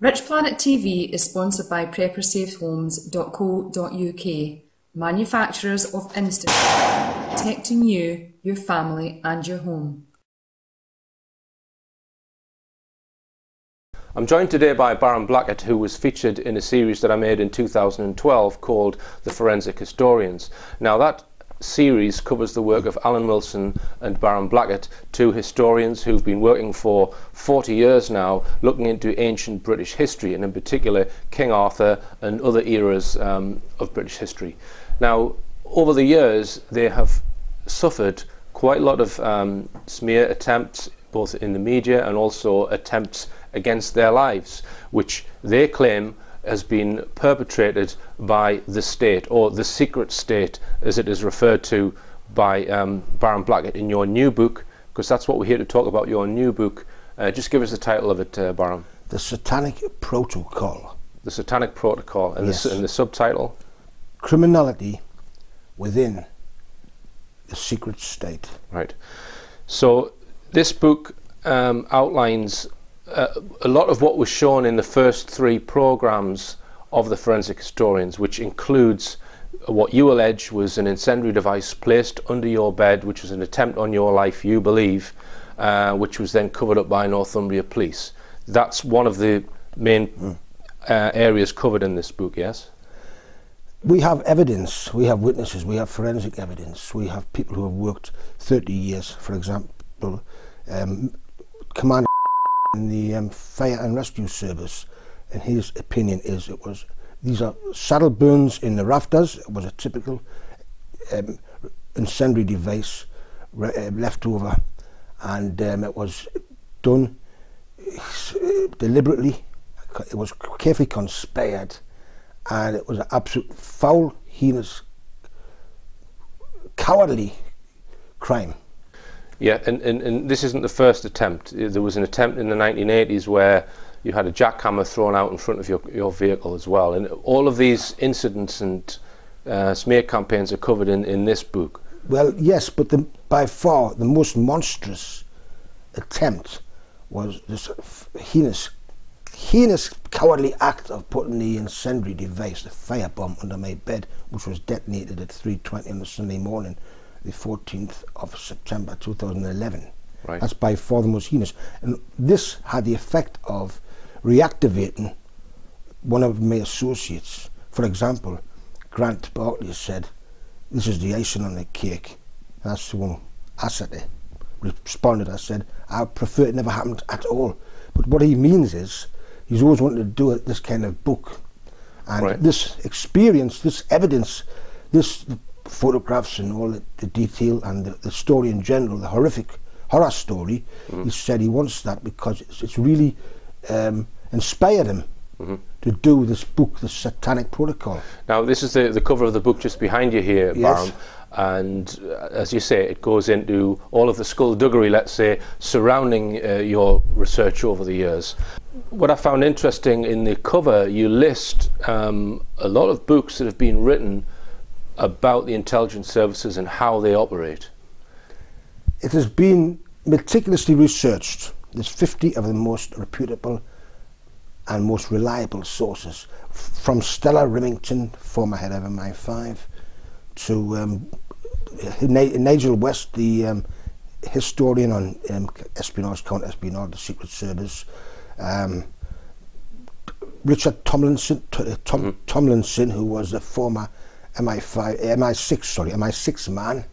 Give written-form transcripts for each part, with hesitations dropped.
Richplanet TV is sponsored by PrepperSafeHomes.co.uk, manufacturers of instant protecting you, your family and your home. I'm joined today by Baron Blackett, who was featured in a series that I made in 2012 called The Forensic Historians. Now that series covers the work of Alan Wilson and Baron Blackett, two historians who've been working for 40 years now looking into ancient British history, and in particular King Arthur and other eras of British history. Now over the years they have suffered quite a lot of smear attempts, both in the media and also attempts against their lives, which they claim has been perpetrated by the state, or the secret state as it is referred to by Baron Blackett in your new book, because that's what we're here to talk about, your new book. Just give us the title of it, Baron. The Satanic Protocol. The Satanic Protocol, and, yes. And the subtitle? Criminality within the secret state. Right. So this book outlines a lot of what was shown in the first 3 programs of the Forensic Historians, which includes what you allege was an incendiary device placed under your bed, which was an attempt on your life, you believe, which was then covered up by Northumbria Police. That's one of the main areas covered in this book, yes? We have evidence, we have witnesses, we have forensic evidence, we have people who have worked 30 years, for example, Commander in the Fire and Rescue Service, and his opinion is these are saddle burns in the rafters. It was a typical incendiary device left over, and it was done deliberately. It was carefully conspired, and it was an absolute foul, heinous, cowardly crime. Yeah, and this isn't the first attempt. There was an attempt in the 1980s where you had a jackhammer thrown out in front of your vehicle as well. And all of these incidents and smear campaigns are covered in this book. Well, yes, but by far the most monstrous attempt was this heinous, cowardly act of putting the incendiary device, the firebomb, under my bed, which was detonated at 3:20 on the Sunday morning, the 14th of September 2011. Right. That's by far the most heinous. And this had the effect of reactivating one of my associates. For example, Grant Bartley said, "This is the icing on the cake." That's the one I said, responded, I said, "I prefer it never happened at all." But what he means is, he's always wanted to do this kind of book. And right. This experience, this evidence, this photographs and all the detail and the story in general, the horrific horror story, he said he wants that because it's really inspired him to do this book, The Satanic Protocol. Now this is the cover of the book just behind you here, Baron. Yes. And as you say, it goes into all of the skullduggery, let's say, surrounding your research over the years. What I found interesting in the cover, you list a lot of books that have been written about the intelligence services and how they operate. It has been meticulously researched. There's 50 of the most reputable and most reliable sources, from Stella Remington, former head of MI5, to Nigel West, the historian on espionage, counter-espionage, the Secret Service, Richard Tomlinson, who was a former MI6 man,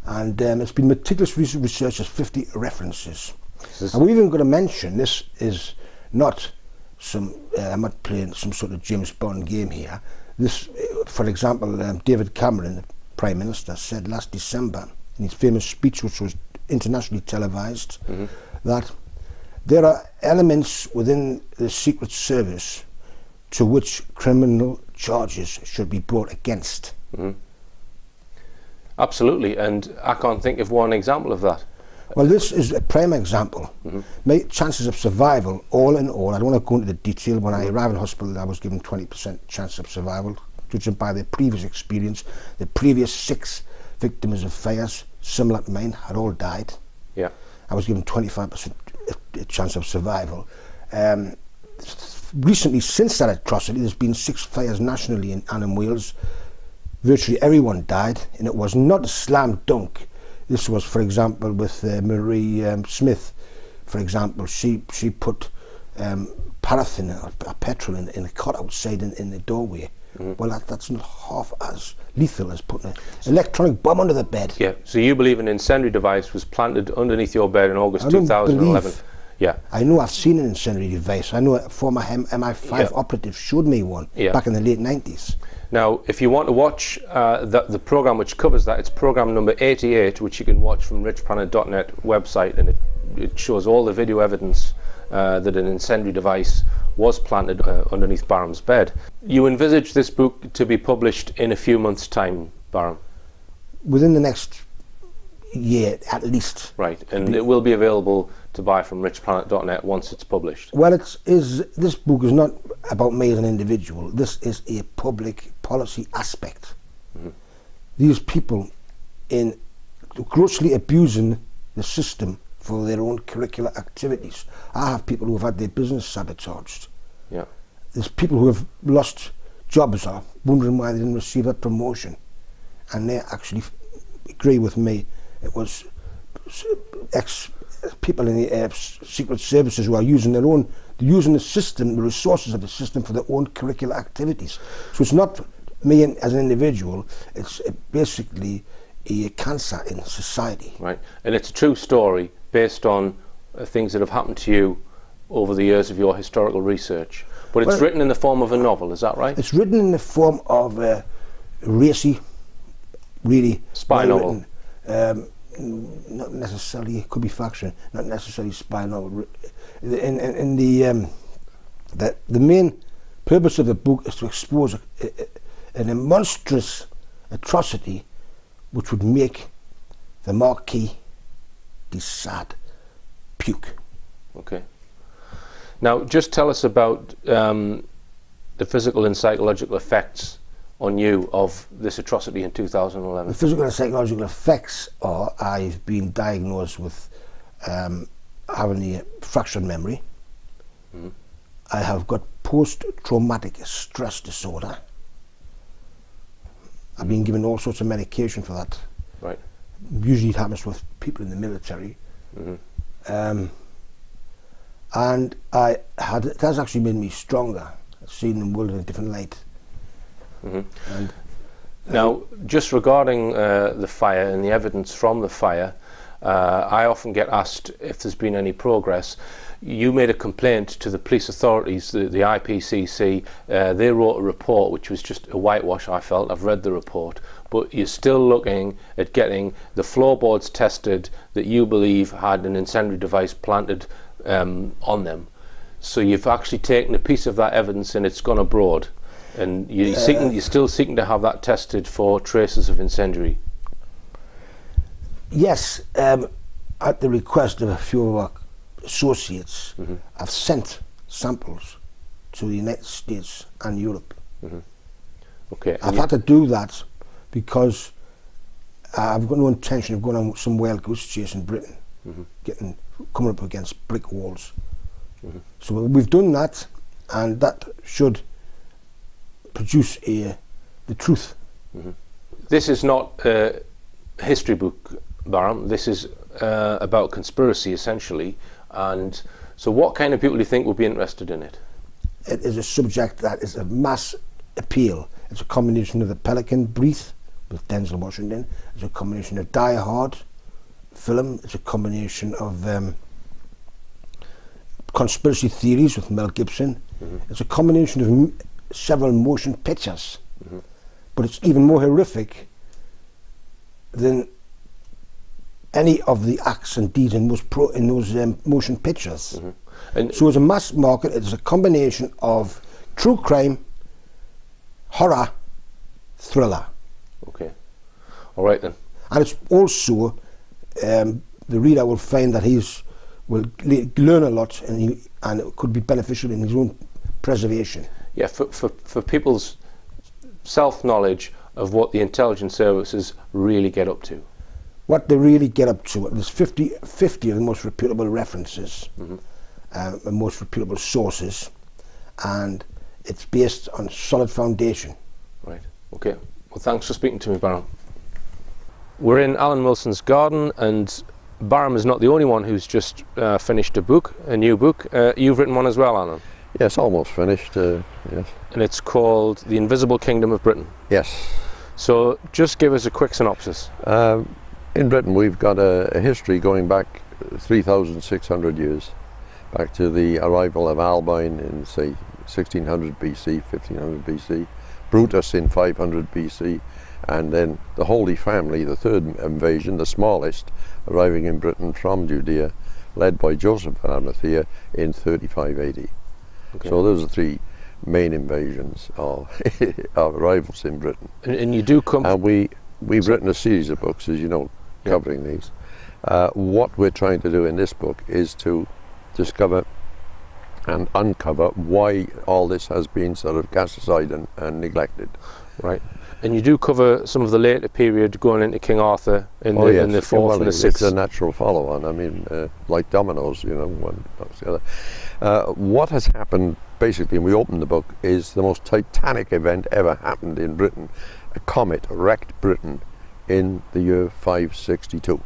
and it's been meticulously researched as 50 references. And we're even going to mention, this is not some, I'm not playing some sort of James Bond game here. This, for example, David Cameron, the Prime Minister, said last December in his famous speech, which was internationally televised, that there are elements within the Secret Service to which criminal charges should be brought against. Absolutely, and I can't think of one example of that. Well, this is a prime example. My chances of survival, all in all, I don't want to go into the detail. When I arrived in hospital, I was given 20% chance of survival, judging by the previous experience. The previous 6 victims of fires, similar to mine, had all died. Yeah. I was given 25% chance of survival. recently, since that atrocity, there's been 6 fires nationally and in Wales. Virtually everyone died, and it was not a slam dunk. This was, for example, with Marie Smith, for example. She put paraffin or petrol in a cot outside in the doorway. Well, that's not half as lethal as putting an electronic bomb under the bed. Yeah, so you believe an incendiary device was planted underneath your bed in August 2011? Yeah. I know I've seen an incendiary device. I know a former MI5 operative showed me one back in the late 90s. Now, if you want to watch the program which covers that, it's program number 88, which you can watch from richplanet.net website, and it shows all the video evidence that an incendiary device was planted underneath Barham's bed. You envisage this book to be published in a few months' time, Barham? Within the next year, at least. Right, and it will be available to buy from richplanet.net once it's published. Well, this book is not about me as an individual. This is a public policy aspect. These people in grossly abusing the system for their own curricular activities. I have people who have had their business sabotaged. Yeah. There's people who have lost jobs or wondering why they didn't receive that promotion, and they actually agree with me. It was people in the secret services who are using the system, the resources of the system for their own curricular activities. So it's not me as an individual, it's basically a cancer in society. Right, and it's a true story based on things that have happened to you over the years of your historical research. But it's written in the form of a novel, is that right? It's written in the form of a racy, really spy novel. Not necessarily, it could be fiction, not necessarily spy novel. In the main purpose of the book is to expose a monstrous atrocity which would make the Marquis de Sade puke. Okay. Now, just tell us about the physical and psychological effects on you of this atrocity in 2011. The physical and psychological effects are I've been diagnosed with having a fractured memory. I have got post-traumatic stress disorder. I've been given all sorts of medication for that. Right. Usually it happens with people in the military. And it has actually made me stronger, seeing the world in a different light. And now, just regarding the fire and the evidence from the fire, I often get asked if there's been any progress. You made a complaint to the police authorities, the IPCC. They wrote a report which was just a whitewash, I felt. I've read the report. But you're still looking at getting the floorboards tested that you believe had an incendiary device planted on them. So you've actually taken a piece of that evidence and it's gone abroad. And you're still seeking to have that tested for traces of incendiary. Yes, at the request of a few of our associates, I've sent samples to the United States and Europe. Okay. I've had to do that because I've got no intention of going on some wild goose chase in Britain, coming up against brick walls. So we've done that, and that should produce the truth. This is not a history book, Barham. This is about conspiracy, essentially. And so what kind of people do you think would be interested in it? It is a subject that is of mass appeal. It's a combination of the Pelican Brief with Denzel Washington. It's a combination of Die Hard film. It's a combination of conspiracy theories with Mel Gibson. It's a combination of several motion pictures. But it's even more horrific than any of the acts and deeds in those motion pictures. And so as a mass market, it's a combination of true crime, horror, thriller. Okay. All right then. And it's also, the reader will find that will learn a lot, and it could be beneficial in his own preservation. Yeah, for people's self-knowledge of what the intelligence services really get up to. What they really get up to. There's 50 of the most reputable references, and most reputable sources, and it's based on solid foundation. Right. Okay. Well, thanks for speaking to me, Baron. We're in Alan Wilson's garden, and Barham is not the only one who's just finished a new book. You've written one as well, Alan. Yes, almost finished, yes. And it's called The Invisible Kingdom of Britain. Yes. So just give us a quick synopsis. In Britain we've got a history going back 3,600 years, back to the arrival of Albine in, say, 1600 BC, 1500 BC, Brutus in 500 BC, and then the Holy Family, the third invasion, the smallest, arriving in Britain from Judea, led by Joseph of Arimathea in 35 AD. Okay. So those are three main invasions of arrivals in Britain. And you do come... And we've written a series of books, as you know, covering these. What we're trying to do in this book is to discover and uncover why all this has been sort of cast aside and neglected. Right. And you do cover some of the later period going into King Arthur in the 4th and the 6th. It's a natural follow-on. I mean, like dominoes, you know, one after the other. What has happened, basically, and we opened the book, is the most titanic event ever happened in Britain. A comet wrecked Britain in the year 562.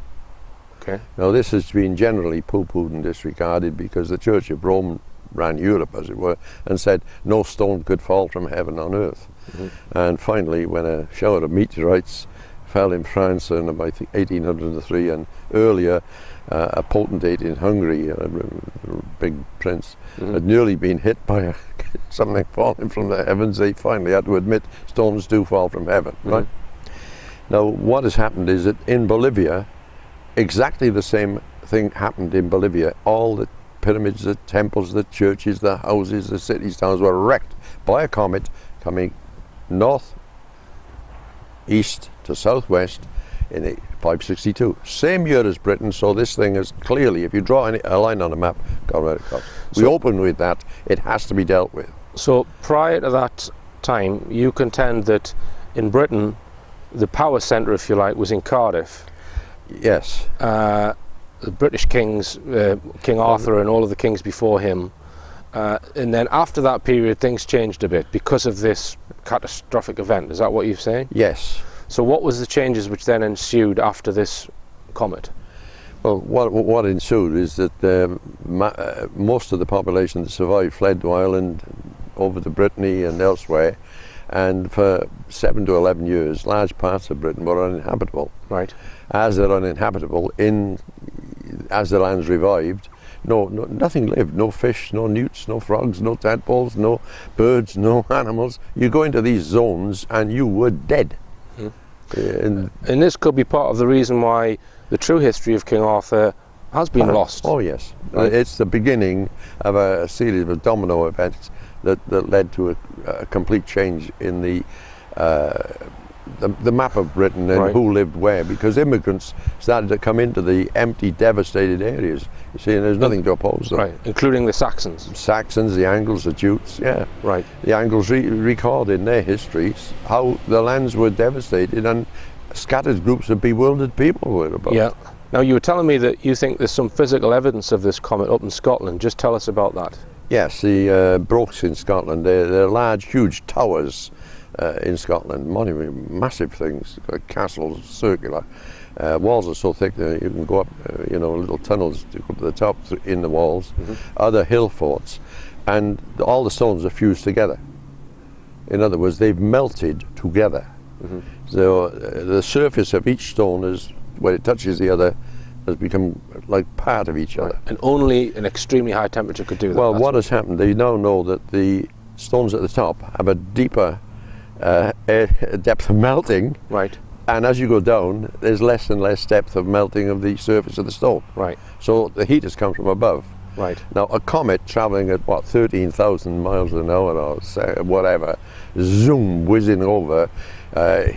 Okay. Now, this has been generally poo-pooed and disregarded because the Church of Rome ran Europe, as it were, and said no stone could fall from heaven on earth. Mm-hmm. And finally, when a shower of meteorites fell in France in about, I think, 1803, and earlier a potentate in Hungary, a big prince, had nearly been hit by something falling from the heavens, they finally had to admit stones do fall from heaven. Right? Now, what has happened is that in Bolivia, exactly the same thing happened in Bolivia. All the pyramids, the temples, the churches, the houses, the cities, towns were wrecked by a comet coming north, east to southwest in 562. Same year as Britain, so this thing is clearly, if you draw a line on a map, gone right across. We open with that, it has to be dealt with. So prior to that time, you contend that in Britain, the power centre, if you like, was in Cardiff. Yes. The British kings, King Arthur and all of the kings before him, and then after that period things changed a bit because of this catastrophic event. Is that what you're saying? Yes. So what was the changes which then ensued after this comet? Well, what ensued is that most of the population that survived fled to Ireland, over to Brittany and elsewhere, and for 7 to 11 years large parts of Britain were uninhabitable. Right. As they're uninhabitable, as the land's revived, nothing lived. No fish, no newts, no frogs, no tadpoles, no birds, no animals. You go into these zones and you were dead. And this could be part of the reason why the true history of King Arthur has been lost. Oh yes, it's the beginning of a series of domino events that led to a complete change in the map of Britain and who lived where, because immigrants started to come into the empty, devastated areas. You see, and there's nothing to oppose them. Right, including the Saxons. Saxons, the Angles, the Jutes, yeah. Right. The Angles record in their histories how the lands were devastated and scattered groups of bewildered people were about. Yeah. Now, you were telling me that you think there's some physical evidence of this comet up in Scotland. Just tell us about that. Yes, the Brochs in Scotland, they're large, huge towers in Scotland, massive things, castles, circular. Walls are so thick that you can go up, little tunnels to go to the top in the walls. Other hill forts, and all the stones are fused together. In other words, they've melted together. So the surface of each stone is, where it touches the other, has become like part of each other. And only an extremely high temperature could do that. Well, what has happened, they now know that the stones at the top have a deeper depth of melting. Right. And as you go down, there's less and less depth of melting of the surface of the stone. Right. So the heat has come from above. Right. Now, a comet travelling at, 13,000 miles an hour or whatever, zoom, whizzing over,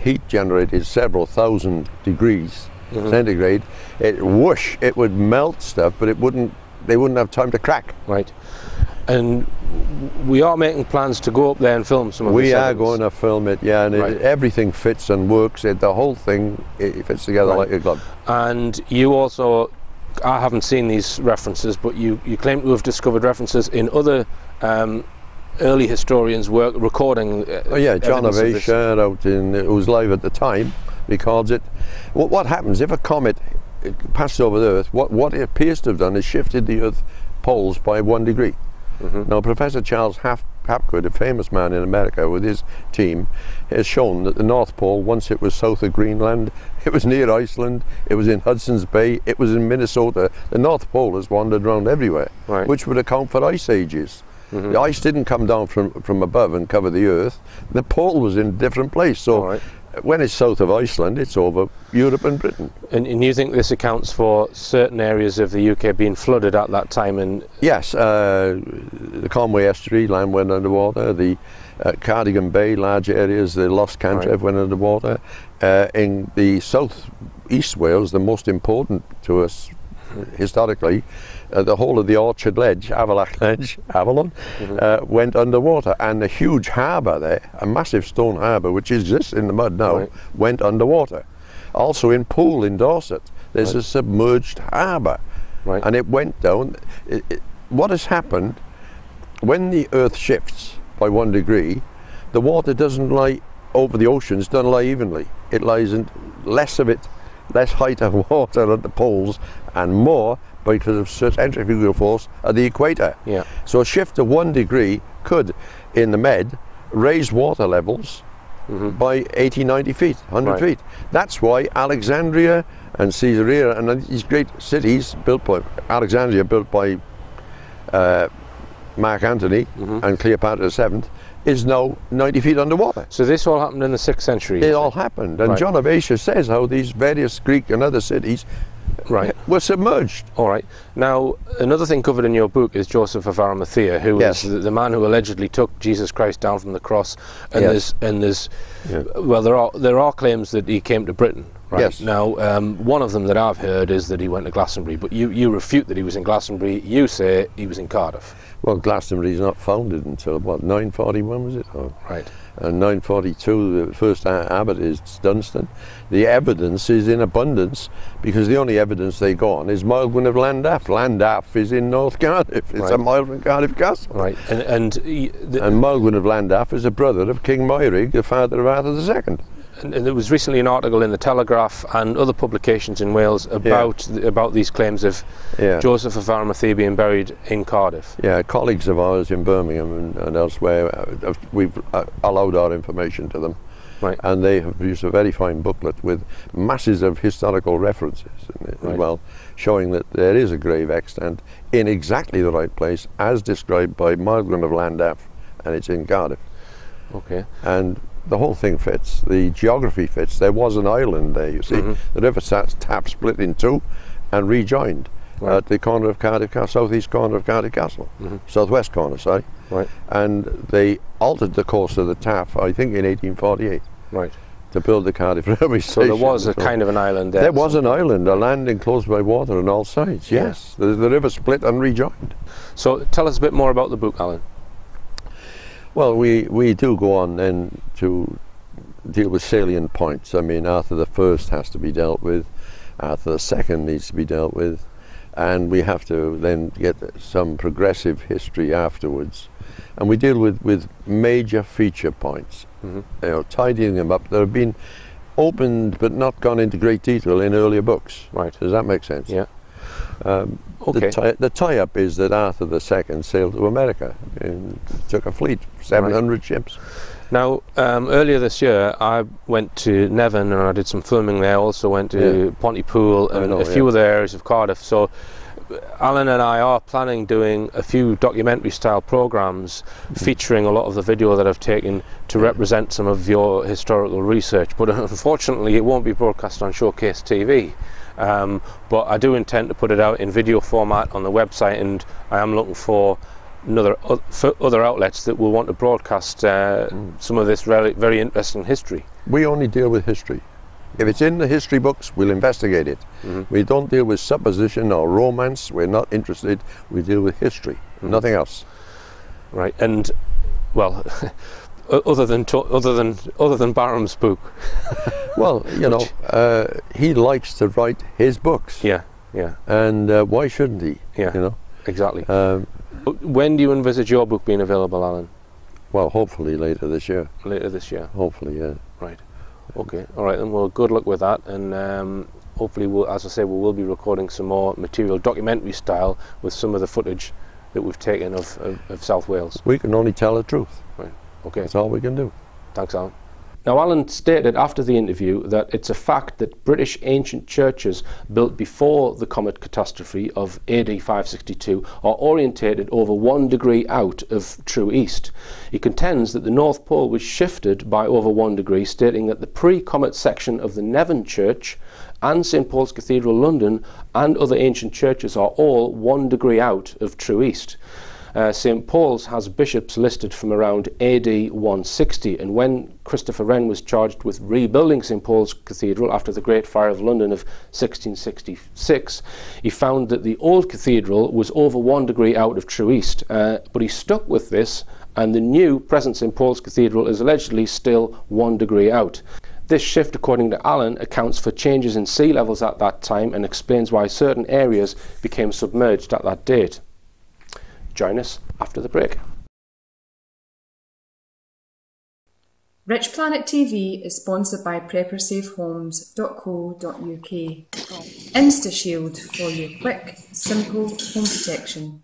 heat generated several thousand degrees centigrade, it would melt stuff, but they wouldn't have time to crack. Right. And we are making plans to go up there and film some of this. We are going to film it, yeah, and everything fits and works. The whole thing, it fits together like a glove. And you also, I haven't seen these references, but you claim to have discovered references in other early historians were recording. Oh yeah, John of evidence Asia, who was live at the time, records it. What happens if a comet passes over the Earth? What it appears to have done is shifted the Earth poles by 1 degree. Now, Professor Charles Hapgood, a famous man in America with his team, has shown that the North Pole, once it was south of Greenland, it was near Iceland, it was in Hudson's Bay, it was in Minnesota. The North Pole has wandered around everywhere, which would account for ice ages. The ice didn't come down from above and cover the Earth. The pole was in a different place. So when it's south of Iceland, it's over Europe and Britain. And you think this accounts for certain areas of the UK being flooded at that time? And yes, the Conway Estuary, land went underwater. The Cardigan Bay, large areas, the Lost Cantref went underwater. In the south east Wales, the most important to us historically, the whole of the Orchard Ledge, Avalon, went underwater, and a huge harbour there, a massive stone harbour which exists in the mud now, went underwater. Also in Poole in Dorset, there's a submerged harbour, and it went down. What has happened, when the Earth shifts by 1 degree, the water doesn't lie over the oceans, doesn't lie evenly. It lies in less height of water at the poles, and more because of centrifugal force at the equator. So a shift of 1 degree could, in the Med, raise water levels by 80, 90 feet, 100 feet. That's why Alexandria and Caesarea and these great cities built by Alexandria, built by Mark Antony and Cleopatra VII, is now 90 feet underwater. So this all happened in the 6th century? It all happened, and John of Asia says how these various Greek and other cities were submerged. All right. Now, another thing covered in your book is Joseph of Arimathea, who is the man who allegedly took Jesus Christ down from the cross. And there's well, there are claims that he came to Britain. Right. Now, one of them that I've heard is that he went to Glastonbury, but you refute that he was in Glastonbury. You say he was in Cardiff. Well, Glastonbury is not founded until, what, 941 was it? And 942, the first abbot is Dunstan. The evidence is in abundance, because the only evidence they go on is Maelgwn of Llandaff. Llandaff is in North Cardiff. It's a mile from Cardiff Castle. And Maelgwn of Llandaff is a brother of King Moerig, the father of Arthur II. And there was recently an article in the Telegraph and other publications in Wales about these claims of Joseph of Arimathea being buried in Cardiff. Yeah, colleagues of ours in Birmingham and elsewhere, we've allowed our information to them. And they have produced a very fine booklet with masses of historical references as well, showing that there is a grave extant in exactly the right place as described by Maelgwn of Llandaff, and it's in Cardiff. And the whole thing fits, the geography fits. There was an island there, you see. The River Tap split in two and rejoined at the corner of Cardiff Castle, southeast corner of Cardiff Castle, southwest corner, sorry. And they altered the course of the Taff, I think in 1848, to build the Cardiff Railway Station. So there was a kind of an island there. There was an island, a land enclosed by water on all sides, yes. The river split and rejoined. So tell us a bit more about the book, Alan. Well, we do go on then to deal with salient points. I mean, Arthur I has to be dealt with, Arthur II needs to be dealt with, and we have to then get some progressive history afterwards. And we deal with major feature points, tidying them up that have been opened but not gone into great detail in earlier books. Does that make sense? The tie-up is that Arthur II sailed to America and took a fleet, 700 ships. Now, earlier this year, I went to Nevin and I did some filming there. Also went to Pontypool and a few other areas of Cardiff. So, Alan and I are planning doing a few documentary-style programs featuring a lot of the video that I've taken to represent some of your historical research. But unfortunately, it won't be broadcast on Showcase TV. But I do intend to put it out in video format on the website, and I am looking for other outlets that will want to broadcast some of this very interesting history. We only deal with history. If it's in the history books, we'll investigate it. We don't deal with supposition or romance. We're not interested. We deal with history, nothing else. And well, other than Barham's book. Well, you know, he likes to write his books. And why shouldn't he? Exactly. When do you envisage your book being available, Alan? Well, hopefully later this year. Later this year. Hopefully, yeah. Right. Okay. All right. Then. Well, good luck with that, and hopefully, we'll, as I say, we will be recording some more material, documentary style, with some of the footage that we've taken of South Wales. We can only tell the truth. Right. Okay. That's all we can do. Thanks, Alan. Now, Alan stated after the interview that it's a fact that British ancient churches built before the comet catastrophe of AD 562 are orientated over 1 degree out of true east. He contends that the North Pole was shifted by over 1 degree, stating that the pre-comet section of the Nevern Church and St Paul's Cathedral, London, and other ancient churches are all 1 degree out of true east. St Paul's has bishops listed from around AD 160, and when Christopher Wren was charged with rebuilding St Paul's Cathedral after the Great Fire of London of 1666, he found that the old cathedral was over 1 degree out of true east, but he stuck with this, and the new present St Paul's Cathedral is allegedly still 1 degree out. This shift, according to Alan, accounts for changes in sea levels at that time and explains why certain areas became submerged at that date. Join us after the break. Richplanet TV is sponsored by PrepperSafeHomes.co.uk. InstaShield for your quick, simple home protection.